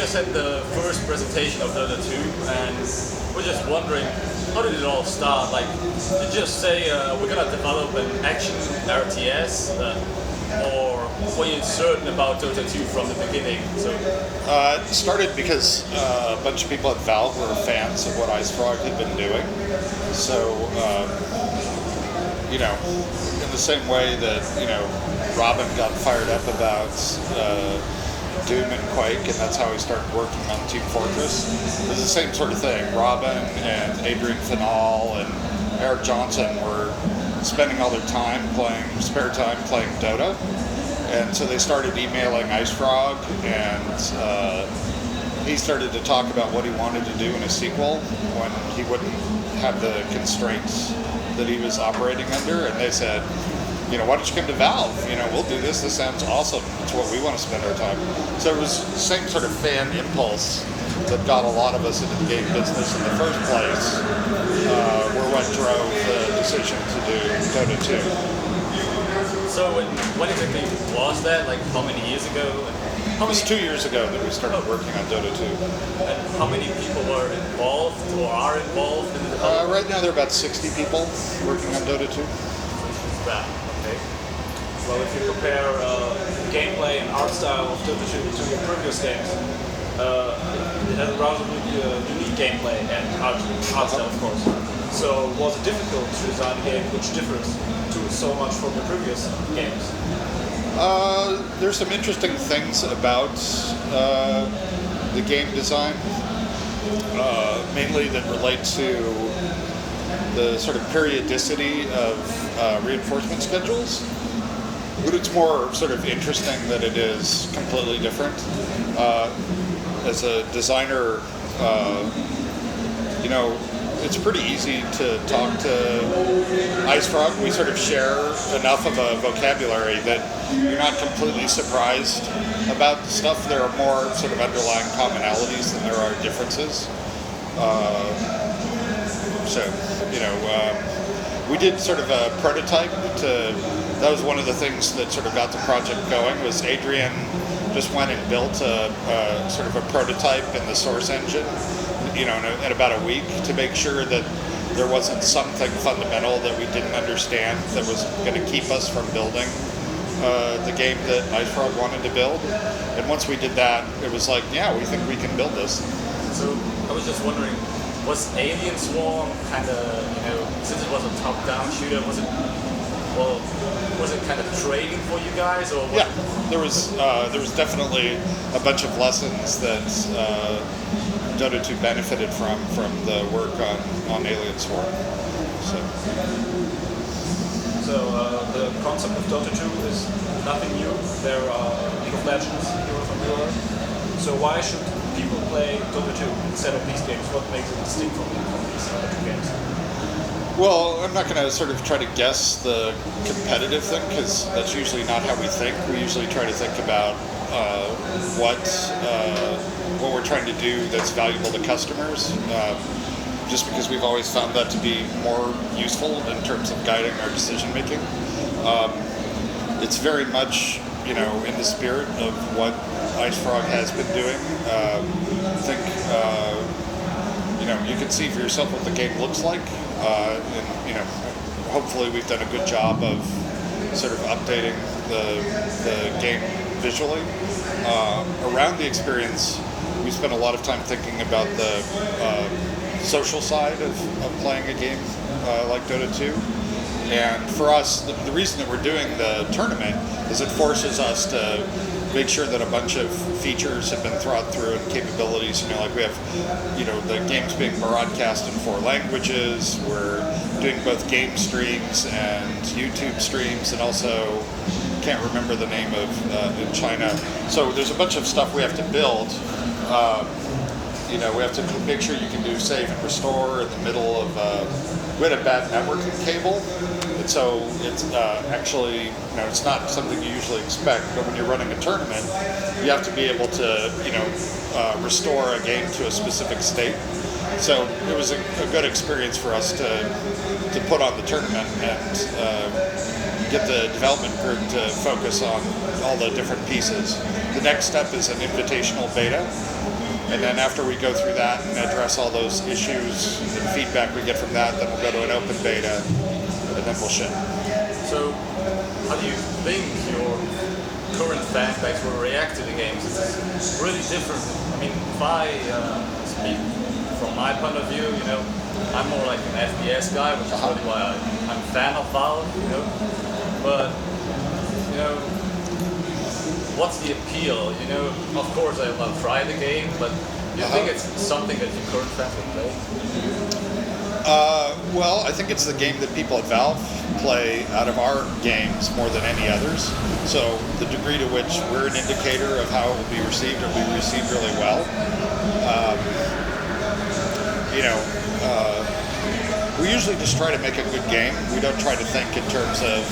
just had the first presentation of Dota 2, and we're just wondering, how did it all start? Like, did you just say we're gonna develop an action RTS, or were you certain about Dota 2 from the beginning? So it started because a bunch of people at Valve were fans of what IceFrog had been doing. So, in the same way that, Robin got fired up about Doom and Quake, and that's how he started working on Team Fortress. It was the same sort of thing. Robin and Adrian Final and Eric Johnson were spending all their spare time playing Dota, and so they started emailing IceFrog, and he started to talk about what he wanted to do in a sequel when he wouldn't have the constraints that he was operating under, and they said, why don't you come to Valve? We'll do this. This sounds awesome. It's what we want to spend our time. So it was the same sort of fan impulse that got a lot of us into the game business in the first place, were what drove the decision to do Dota 2. So when exactly was that? Like, how many years ago? It was 2 years ago that we started working on Dota 2. And how many people were involved or are involved in the development? Right now there are about 60 people working on Dota 2. Okay. Well, if you compare gameplay and art style of Dota 2 to your previous games, it has a rather unique gameplay and art style, of course. So was it difficult to design a game which differs so much from the previous games? There's some interesting things about the game design, mainly that relate to the sort of periodicity of reinforcement schedules. But it's more sort of interesting that it is completely different. As a designer, it's pretty easy to talk to IceFrog. We sort of share enough of a vocabulary that you're not completely surprised about the stuff. There are more sort of underlying commonalities than there are differences. We did sort of a prototype that was one of the things that sort of got the project going, was Adrian just went and built a sort of a prototype in the source engine, in about a week, to make sure that there wasn't something fundamental that we didn't understand that was going to keep us from building the game that IceFrog wanted to build. And once we did that, it was like, yeah, we think we can build this. So I was just wondering, was Alien Swarm kind of, since it was a top-down shooter, was it kind of trading for you guys, or? Yeah, there was definitely a bunch of lessons that Dota 2 benefited from the work on Alien Swarm. So the concept of Dota 2 is nothing new. There are League of Legends, Heroes of War. So why should people play Dota 2 instead of these games? What makes it distinct from these other two games? Well, I'm not going to sort of try to guess the competitive thing, because that's usually not how we think. We usually try to think about what we're trying to do that's valuable to customers, just because we've always found that to be more useful in terms of guiding our decision making. It's very much, in the spirit of what IceFrog has been doing. I think, you can see for yourself what the game looks like. And hopefully we've done a good job of sort of updating the game visually. Around the experience, we spent a lot of time thinking about the social side of playing a game like Dota 2. And for us, the reason that we're doing the tournament is it forces us to make sure that a bunch of features have been thought through and capabilities. Like we have, the games being broadcast in 4 languages. We're doing both game streams and YouTube streams, and also can't remember the name of in China. So there's a bunch of stuff we have to build. We have to make sure you can do save and restore in the middle of. We had a bad networking cable, and so it's actually, it's not something you usually expect. But when you're running a tournament, you have to be able to, restore a game to a specific state. So it was a good experience for us to put on the tournament and get the development group to focus on all the different pieces. The next step is an invitational beta, And then after we go through that and address all those issues and feedback we get from that, then we'll go to an open beta, and then we'll ship. So, how do you think your current fan base will react to the games? It's really different. I mean, if I speak from my point of view, I'm more like an FPS guy, which is really why I'm a fan of Valve, But, what's the appeal? Of course I'll try the game, but do you think it's something that your current fans will play? Well, I think it's the game that people at Valve play out of our games more than any others. So the degree to which we're an indicator of how it will be received, it will be received really well. We usually just try to make a good game. We don't try to think in terms of,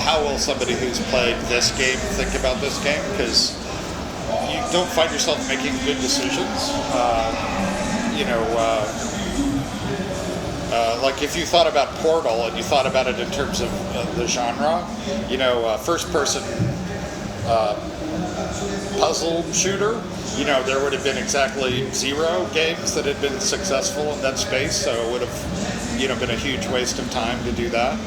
how will somebody who's played this game think about this game? Because you don't find yourself making good decisions. Like if you thought about Portal and you thought about it in terms of the genre, first-person puzzle shooter, there would have been exactly 0 games that had been successful in that space, so it would have, been a huge waste of time to do that.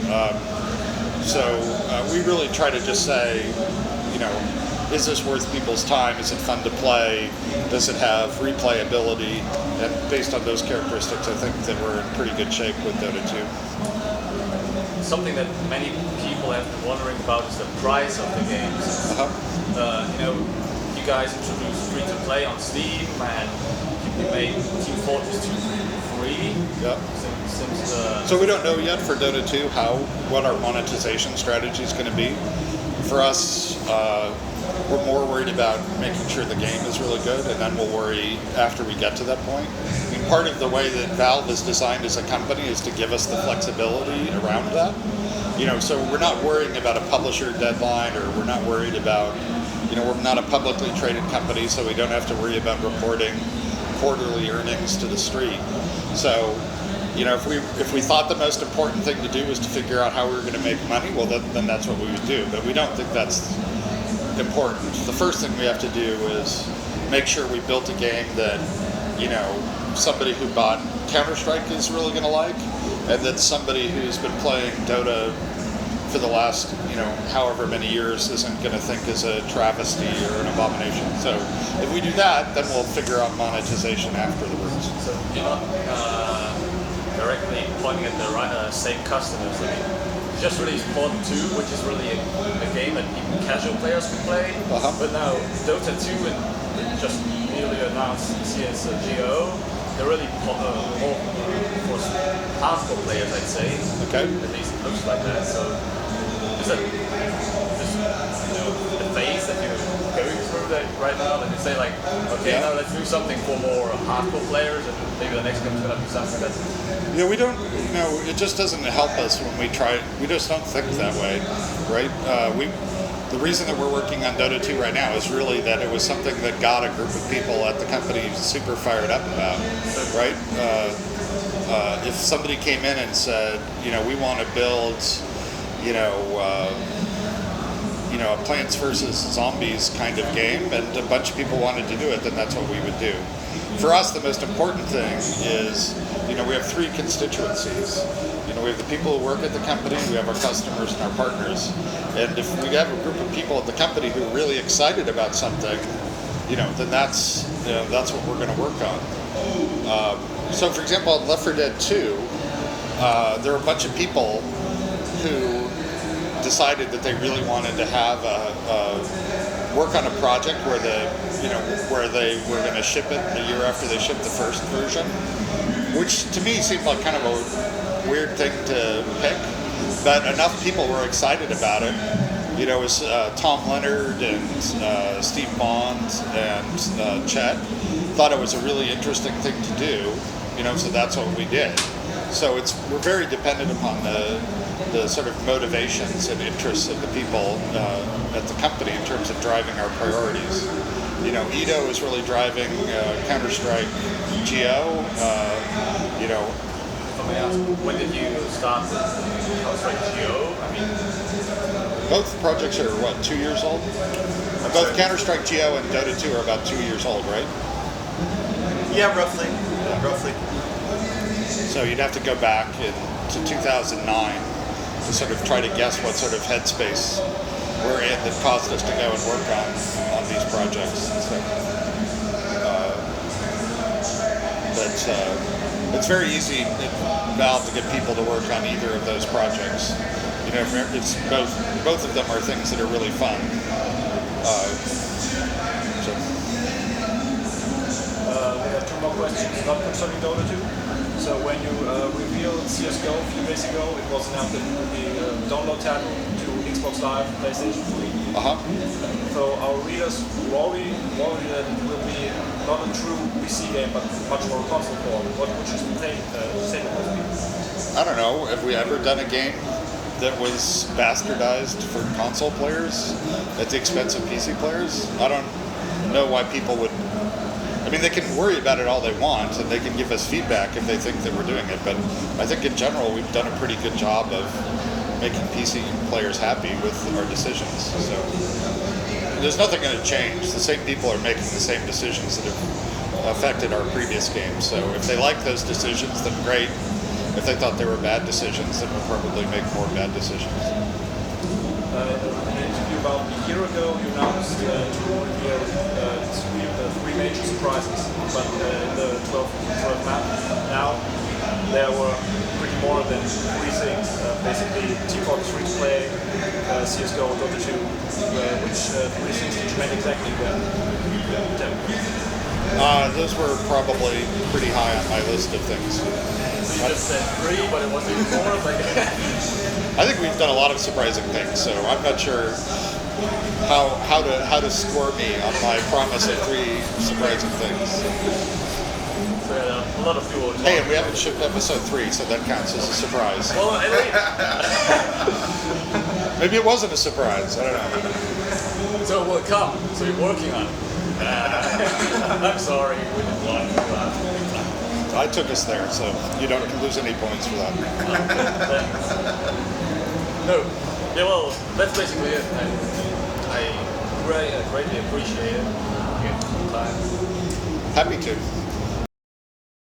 We really try to just say, is this worth people's time? Is it fun to play? Does it have replayability? And based on those characteristics, I think that we're in pretty good shape with Dota 2. Something that many people have been wondering about is the price of the games. You guys introduced free-to-play on Steam, and you made Team Fortress 2 free. Yep. So we don't know yet for Dota 2 what our monetization strategy is going to be. For us, we're more worried about making sure the game is really good, and then we'll worry after we get to that point. I mean, part of the way that Valve is designed as a company is to give us the flexibility around that. So we're not worrying about a publisher deadline, or we're not worried about, we're not a publicly traded company, so we don't have to worry about reporting quarterly earnings to the street. So, if we thought the most important thing to do was to figure out how we were going to make money, well, then that's what we would do. But we don't think that's important. The first thing we have to do is make sure we built a game that, somebody who bought Counter-Strike is really going to like, and that somebody who's been playing Dota for the last, however many years isn't going to think is a travesty or an abomination. So if we do that, then we'll figure out monetization afterwards. So you're not directly pointing at the same customers. I mean, you just released Mod 2, which is really a game that even casual players can play. But now Dota 2 and just newly announced CSGO, they're really more for hardcore players, I'd say. Okay. At least it looks like that. So is that just the phase that you're going through that right now? That you say like, okay, now let's do something for more hardcore players, and maybe the next game is going to be something that's. We don't. It just doesn't help us when we try. We just don't think that way, right? The reason that we're working on Dota 2 right now is really that it was something that got a group of people at the company super fired up about, right? If somebody came in and said, we want to build, a Plants vs. Zombies kind of game, and a bunch of people wanted to do it, then that's what we would do. For us, the most important thing is, we have 3 constituencies. We have the people who work at the company, we have our customers and our partners. And if we have a group of people at the company who are really excited about something, then that's what we're going to work on. So, for example, on Left 4 Dead 2, there were a bunch of people who decided that they really wanted to have work on a project where they were going to ship it a year after they shipped the first version, which to me seemed like kind of a weird thing to pick, but enough people were excited about it. It was Tom Leonard and Steve Bond and Chet thought it was a really interesting thing to do, so that's what we did. So we're very dependent upon the sort of motivations and interests of the people at the company in terms of driving our priorities. Ito is really driving Counter-Strike GO. If I may I ask, when did you start Counter-Strike Geo? I mean, Both projects are, what, 2 years old? Both Counter-Strike Geo and Dota 2 are about 2 years old, right? Yeah, roughly. Roughly. So you'd have to go back to 2009 to sort of try to guess what sort of headspace we're in that caused us to go and work on these projects. So, but it's very easy at Valve to get people to work on either of those projects. You know, it's both of them are things that are really fun. We have 2 more questions, not concerning Dota 2. So when you revealed CSGO a few days ago, it was announced that it will be a download title to Xbox Live, PlayStation 3. So our readers worry that it will be not a true PC game, but much more console form. What would you say to those people? I don't know. Have we ever done a game that was bastardized for console players at the expense of PC players? I don't know why people would. I mean, they can worry about it all they want, and they can give us feedback if they think that we're doing it. But I think in general, we've done a pretty good job of making PC players happy with our decisions. So there's nothing going to change. The same people are making the same decisions that have affected our previous games. So if they like those decisions, then great. If they thought they were bad decisions, then we'll probably make more bad decisions. In an interview about a year ago, you announced three major surprises, but in the 12th map now, there were pretty more than 3 things. Basically, T4 free to play, CSGO, Dota 2, which 3 things did you mean exactly when? Those were probably pretty high on my list of things. you just said 3, but it wasn't even 4. Like, I think we've done a lot of surprising things, so I'm not sure how to score me on my promise of 3 surprising things. so yeah, a lot of people. Hey, and we haven't shipped episode 3, so that counts as a surprise. Well, anyway, Maybe it wasn't a surprise. I don't know. so it will come. So you're working on it. I'm sorry, we didn't want to do that. I took us there, so you don't lose any points for that. No. Yeah, well, that's basically it. I greatly appreciate it. Time. Happy to.